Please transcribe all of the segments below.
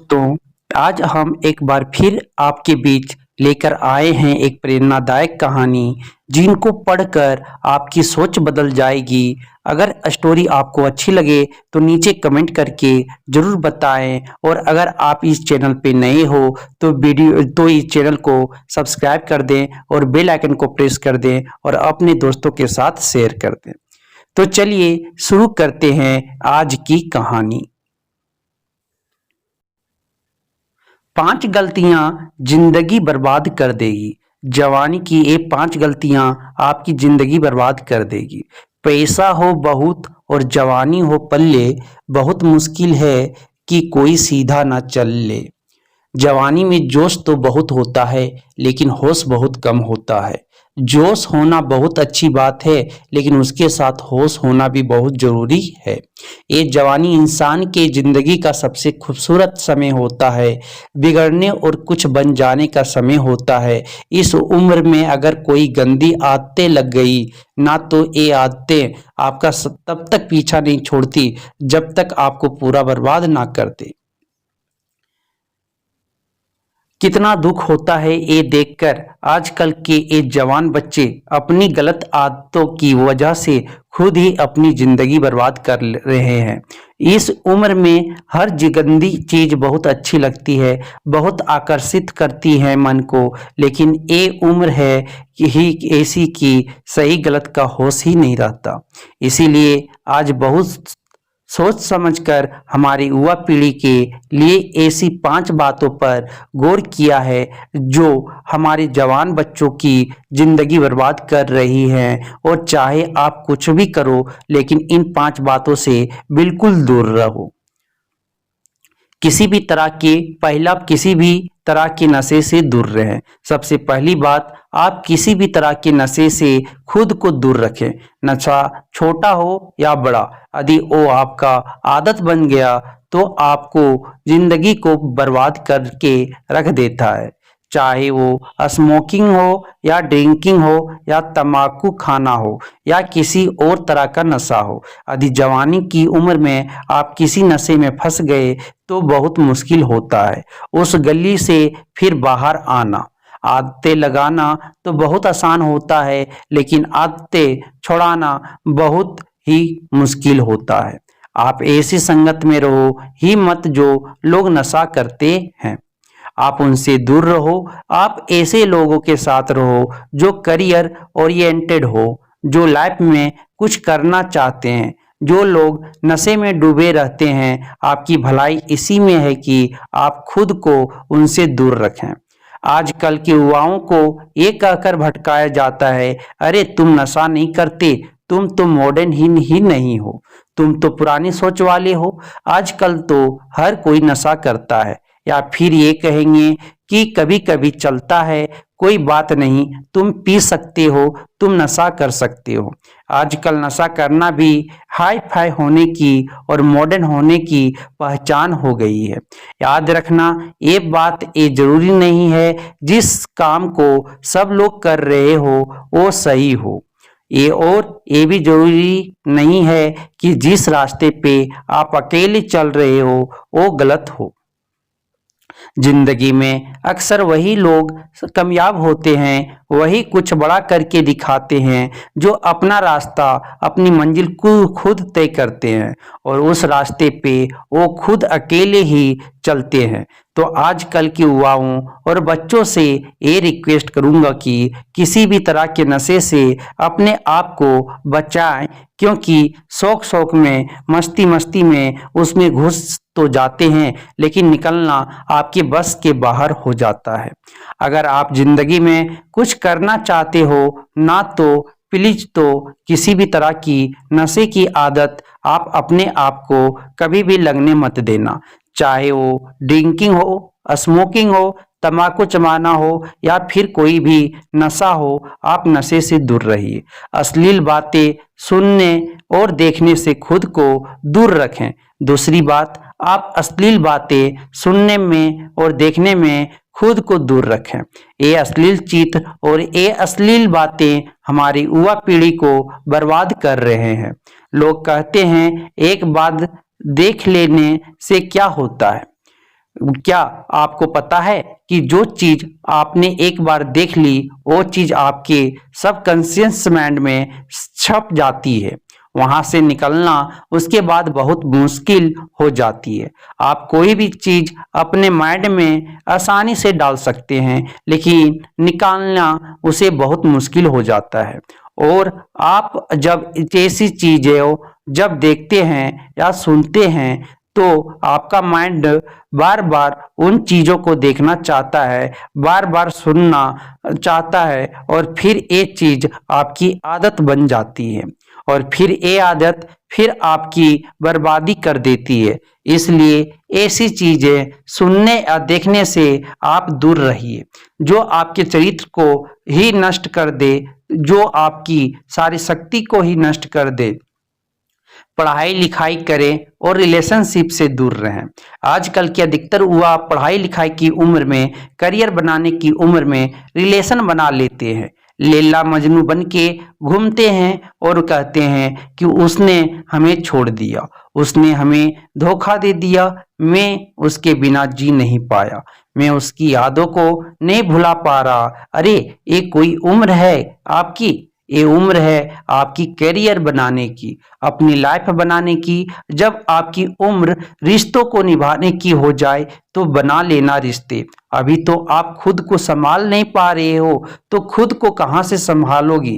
दोस्तों, आज हम एक बार फिर आपके बीच लेकर आए हैं एक प्रेरणादायक कहानी जिनको पढ़कर आपकी सोच बदल जाएगी। अगर स्टोरी आपको अच्छी लगे तो नीचे कमेंट करके ज़रूर बताएं और अगर आप इस चैनल पे नए हो तो इस चैनल को सब्सक्राइब कर दें और बेल आइकन को प्रेस कर दें और अपने दोस्तों के साथ शेयर कर दें। तो चलिए शुरू करते हैं आज की कहानी। 5 गलतियां जिंदगी बर्बाद कर देगी। जवानी की ये 5 गलतियां आपकी जिंदगी बर्बाद कर देगी। पैसा हो बहुत और जवानी हो पल्ले, बहुत मुश्किल है कि कोई सीधा ना चल ले। जवानी में जोश तो बहुत होता है लेकिन होश बहुत कम होता है। जोश होना बहुत अच्छी बात है लेकिन उसके साथ होश होना भी बहुत जरूरी है। ये जवानी इंसान के जिंदगी का सबसे खूबसूरत समय होता है, बिगड़ने और कुछ बन जाने का समय होता है। इस उम्र में अगर कोई गंदी आदतें लग गई ना तो ये आदतें आपका तब तक पीछा नहीं छोड़ती जब तक आपको पूरा बर्बाद ना कर दे। कितना दुख होता है ये देखकर आजकल के ये जवान बच्चे अपनी गलत आदतों की वजह से खुद ही अपनी जिंदगी बर्बाद कर रहे हैं। इस उम्र में हर गंदी चीज बहुत अच्छी लगती है, बहुत आकर्षित करती है मन को, लेकिन ये उम्र है कि ही ऐसी की सही गलत का होश ही नहीं रहता। इसीलिए आज बहुत सोच समझकर हमारी युवा पीढ़ी के लिए ऐसी 5 बातों पर गौर किया है जो हमारे जवान बच्चों की जिंदगी बर्बाद कर रही हैं। और चाहे आप कुछ भी करो लेकिन इन 5 बातों से बिल्कुल दूर रहो। किसी भी तरह के नशे से दूर रहें। सबसे पहली बात, आप किसी भी तरह के नशे से खुद को दूर रखें। नशा छोटा हो या बड़ा, यदि वो आपका आदत बन गया तो आपको जिंदगी को बर्बाद करके रख देता है। चाहे वो स्मोकिंग हो या ड्रिंकिंग हो या तंबाकू खाना हो या किसी और तरह का नशा हो। यदि जवानी की उम्र में आप किसी नशे में फंस गए तो बहुत मुश्किल होता है उस गली से फिर बाहर आना। आदतें लगाना तो बहुत आसान होता है लेकिन आदतें छुड़ाना बहुत ही मुश्किल होता है। आप ऐसी संगत में रहो ही मत जो लोग नशा करते हैं, आप उनसे दूर रहो। आप ऐसे लोगों के साथ रहो जो करियर ओरिएंटेड हो, जो लाइफ में कुछ करना चाहते हैं। जो लोग नशे में डूबे रहते हैं, आपकी भलाई इसी में है कि आप खुद को उनसे दूर रखें। आजकल के युवाओं को ये कहकर भटकाया जाता है, अरे तुम नशा नहीं करते, तुम तो मॉडर्न ही नहीं हो, तुम तो पुरानी सोच वाले हो। आजकल तो हर कोई नशा करता है। या फिर ये कहेंगे कि कभी कभी चलता है, कोई बात नहीं, तुम पी सकते हो, तुम नशा कर सकते हो। आजकल नशा करना भी हाई फाई होने की और मॉडर्न होने की पहचान हो गई है। याद रखना, ये बात ये जरूरी नहीं है जिस काम को सब लोग कर रहे हो वो सही हो। ये भी जरूरी नहीं है कि जिस रास्ते पे आप अकेले चल रहे हो वो गलत हो। जिंदगी में अक्सर वही लोग कामयाब होते हैं, वही कुछ बड़ा करके दिखाते हैं जो अपना रास्ता, अपनी मंजिल को खुद तय करते हैं और उस रास्ते पे वो खुद अकेले ही चलते हैं। तो आजकल के युवाओं और बच्चों से ये रिक्वेस्ट करूंगा कि किसी भी तरह के नशे से अपने आप को बचाएं, क्योंकि शौक में, मस्ती में उसमें घुस तो जाते हैं लेकिन निकलना आपके बस के बाहर हो जाता है। अगर आप जिंदगी में कुछ करना चाहते हो ना तो प्लीज तो किसी भी तरह की नशे की आदत आप अपने आप को कभी भी लगने मत देना। चाहे वो ड्रिंकिंग हो, स्मोकिंग हो, तंबाकू चबाना हो या फिर कोई भी नशा हो, आप नशे से दूर रहिए। अश्लील बातें सुनने और देखने से खुद को दूर रखें। दूसरी बात, आप अश्लील बातें सुनने में और देखने में खुद को दूर रखें। ये अश्लील चीज और ये अश्लील बातें हमारी युवा पीढ़ी को बर्बाद कर रहे हैं। लोग कहते हैं एक बात देख लेने से क्या होता है, क्या आपको पता है कि जो चीज आपने एक बार देख ली वो चीज आपके सबकॉन्शियस माइंड में छप जाती है। वहां से निकलना उसके बाद बहुत मुश्किल हो जाती है। आप कोई भी चीज अपने माइंड में आसानी से डाल सकते हैं, लेकिन निकालना उसे बहुत मुश्किल हो जाता है। और आप जब ऐसी चीजें जब देखते हैं या सुनते हैं तो आपका माइंड बार बार उन चीजों को देखना चाहता है, बार बार सुनना चाहता है, और फिर ये चीज आपकी आदत बन जाती है और फिर ये आदत फिर आपकी बर्बादी कर देती है। इसलिए ऐसी चीजें सुनने या देखने से आप दूर रहिए जो आपके चरित्र को ही नष्ट कर दे, जो आपकी सारी शक्ति को ही नष्ट कर दे। पढ़ाई लिखाई करें और रिलेशनशिप से दूर रहें। आजकल के अधिकतर युवा पढ़ाई लिखाई की उम्र में, करियर बनाने की उम्र में रिलेशन बना लेते हैं, लैला मजनू बन के घूमते हैं और कहते हैं कि उसने हमें छोड़ दिया, उसने हमें धोखा दे दिया, मैं उसके बिना जी नहीं पाया, मैं उसकी यादों को नहीं भुला पा रहा। अरे ये कोई उम्र है आपकी? ये उम्र है आपकी करियर बनाने की, अपनी लाइफ बनाने की। जब आपकी उम्र रिश्तों को निभाने की हो जाए तो बना लेना रिश्ते। अभी तो आप खुद को संभाल नहीं पा रहे हो तो खुद को कहां से संभालोगी?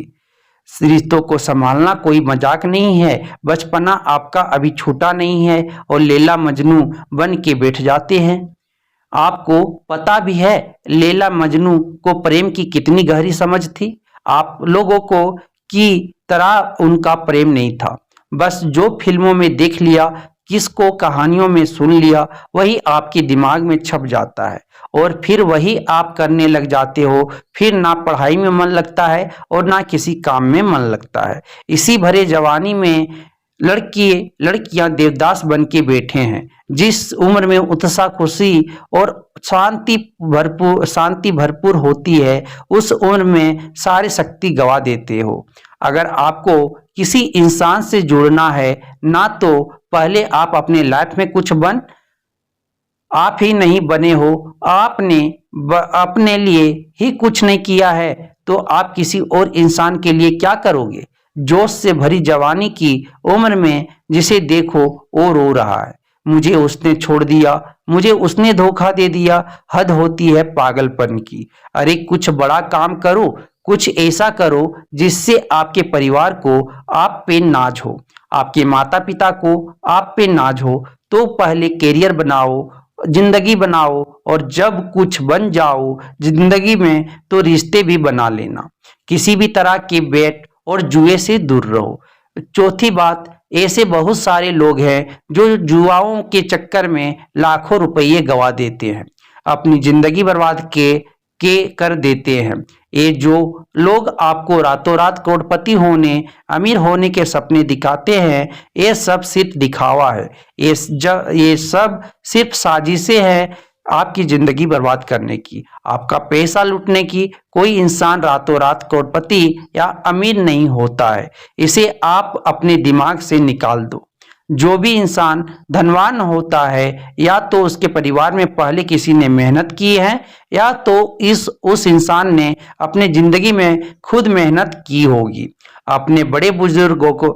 रिश्तों को संभालना कोई मजाक नहीं है। बचपना आपका अभी छूटा नहीं है और लैला मजनू बन के बैठ जाते हैं। आपको पता भी है लैला मजनू को प्रेम की कितनी गहरी समझ थी? आप लोगों को की तरह उनका प्रेम नहीं था। बस जो फिल्मों में देख लिया, किसको कहानियों में सुन लिया, वही आपके दिमाग में छप जाता है और फिर वही आप करने लग जाते हो। फिर ना पढ़ाई में मन लगता है और ना किसी काम में मन लगता है। इसी भरे जवानी में लड़कियां देवदास बन के बैठे हैं। जिस उम्र में उत्साह, खुशी और शांति भरपूर होती है, उस उम्र में सारी शक्ति गवा देते हो। अगर आपको किसी इंसान से जुड़ना है ना, तो पहले आप अपने लाइफ में कुछ आप ही नहीं बने हो, आपने अपने लिए ही कुछ नहीं किया है, तो आप किसी और इंसान के लिए क्या करोगे? जोश से भरी जवानी की उम्र में जिसे देखो वो रो रहा है, मुझे उसने छोड़ दिया, मुझे उसने धोखा दे दिया। हद होती है पागलपन की। अरे कुछ बड़ा काम करो, कुछ ऐसा करो जिससे आपके परिवार को आप पे नाज हो, आपके माता पिता को आप पे नाज हो। तो पहले कैरियर बनाओ, जिंदगी बनाओ, और जब कुछ बन जाओ जिंदगी में तो रिश्ते भी बना लेना। किसी भी तरह के बेट और जुए से दूर रहो। चौथी बात, ऐसे बहुत सारे लोग हैं जो जुआओं के चक्कर में लाखों रुपये गवा देते हैं, अपनी जिंदगी बर्बाद के कर देते हैं। ये जो लोग आपको रातों रात करोड़पति होने, अमीर होने के सपने दिखाते हैं, ये सब सिर्फ दिखावा है। ये सब सिर्फ साजिशें हैं आपकी जिंदगी बर्बाद करने की, आपका पैसा लूटने की। कोई इंसान रातों रात करोड़पति या अमीर नहीं होता है, इसे आप अपने दिमाग से निकाल दो। जो भी इंसान धनवान होता है, या तो उसके परिवार में पहले किसी ने मेहनत की है, या तो उस इंसान ने अपने जिंदगी में खुद मेहनत की होगी। अपने बड़े बुजुर्गों को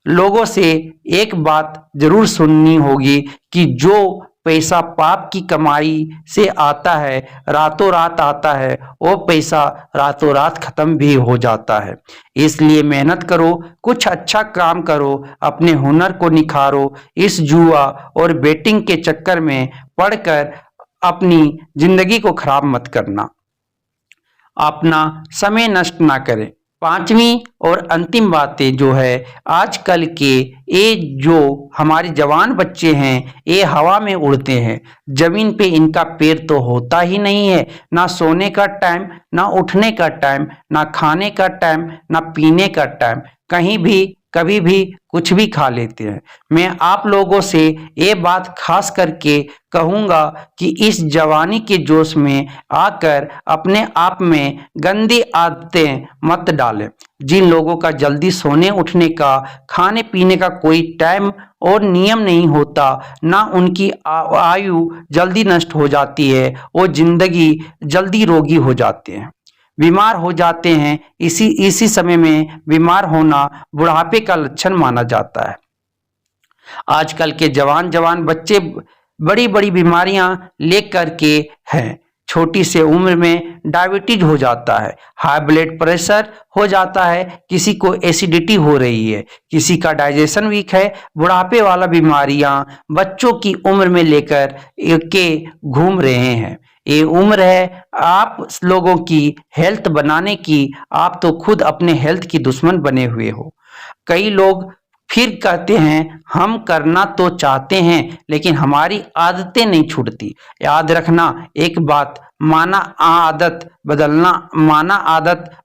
लोगों से एक बात जरूर सुननी होगी कि जो पैसा पाप की कमाई से आता है, रातों रात आता है, वो पैसा रातों रात खत्म भी हो जाता है। इसलिए मेहनत करो, कुछ अच्छा काम करो, अपने हुनर को निखारो। इस जुआ और बेटिंग के चक्कर में पड़कर अपनी जिंदगी को खराब मत करना, अपना समय नष्ट ना करें। पांचवी और अंतिम बातें जो है, आजकल के ये जो हमारे जवान बच्चे हैं, ये हवा में उड़ते हैं, जमीन पे इनका पैर तो होता ही नहीं है। ना सोने का टाइम, ना उठने का टाइम, ना खाने का टाइम, ना पीने का टाइम, कहीं भी कभी भी कुछ भी खा लेते हैं। मैं आप लोगों से ये बात खास करके कहूँगा कि इस जवानी के जोश में आकर अपने आप में गंदी आदतें मत डालें। जिन लोगों का जल्दी सोने उठने का, खाने पीने का कोई टाइम और नियम नहीं होता, ना उनकी आयु जल्दी नष्ट हो जाती है, वो जिंदगी जल्दी रोगी हो जाते हैं, बीमार हो जाते हैं। इसी समय में बीमार होना बुढ़ापे का लक्षण माना जाता है। आजकल के जवान जवान बच्चे बड़ी बड़ी बीमारियां लेकर के हैं। छोटी से उम्र में डायबिटीज हो जाता है, हाई ब्लड प्रेशर हो जाता है, किसी को एसिडिटी हो रही है, किसी का डाइजेशन वीक है। बुढ़ापे वाला बीमारियां बच्चों की उम्र में लेकर के घूम रहे हैं। ये उम्र है आप लोगों की हेल्थ बनाने की। आप तो खुद अपने हेल्थ की दुश्मन बने हुए हो। कई लोग फिर कहते हैं हम करना तो चाहते हैं लेकिन हमारी आदतें नहीं छूटती। याद रखना एक बात, माना आदत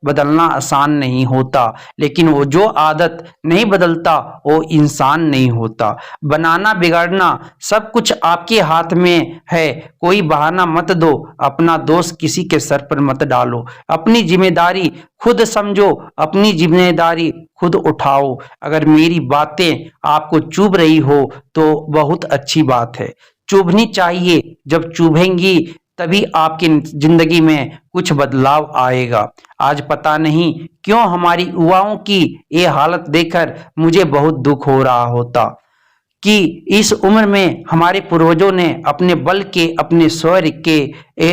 बदलना आसान नहीं होता, लेकिन वो जो आदत नहीं बदलता वो इंसान नहीं होता। बनाना बिगाड़ना सब कुछ आपके हाथ में है। कोई बहाना मत दो, अपना दोष किसी के सर पर मत डालो। अपनी जिम्मेदारी खुद समझो, अपनी जिम्मेदारी खुद उठाओ। अगर मेरी बातें आपको चुभ रही हो तो बहुत अच्छी बात है, चुभनी चाहिए। जब चुभेंगी तभी आपकी जिंदगी में कुछ बदलाव आएगा। आज पता नहीं क्यों हमारी युवाओं की ये हालत देखकर मुझे बहुत दुख हो रहा होता कि इस उम्र में हमारे पूर्वजों ने अपने बल के, अपने शौर्य के,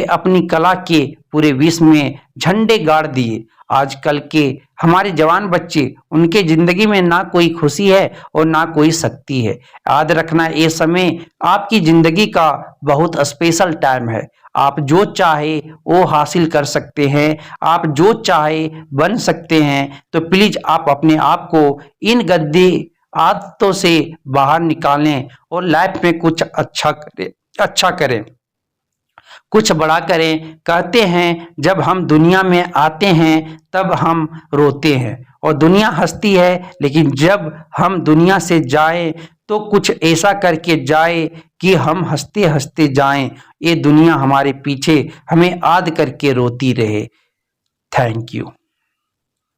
अपनी कला के पूरे विश्व में झंडे गाड़ दिए। आजकल के हमारे जवान बच्चे, उनके जिंदगी में ना कोई खुशी है और ना कोई शक्ति है। याद रखना ये समय आपकी जिंदगी का बहुत स्पेशल टाइम है। आप जो चाहे वो हासिल कर सकते हैं, आप जो चाहे बन सकते हैं। तो प्लीज आप अपने आप को इन गंदी आदतों से बाहर निकालें और लाइफ में कुछ अच्छा करें, कुछ बड़ा करें। कहते हैं जब हम दुनिया में आते हैं तब हम रोते हैं और दुनिया हंसती है, लेकिन जब हम दुनिया से जाएं तो कुछ ऐसा करके जाए कि हम हंसते हंसते जाएं। ये दुनिया हमारे पीछे हमें याद करके रोती रहे। Thank you.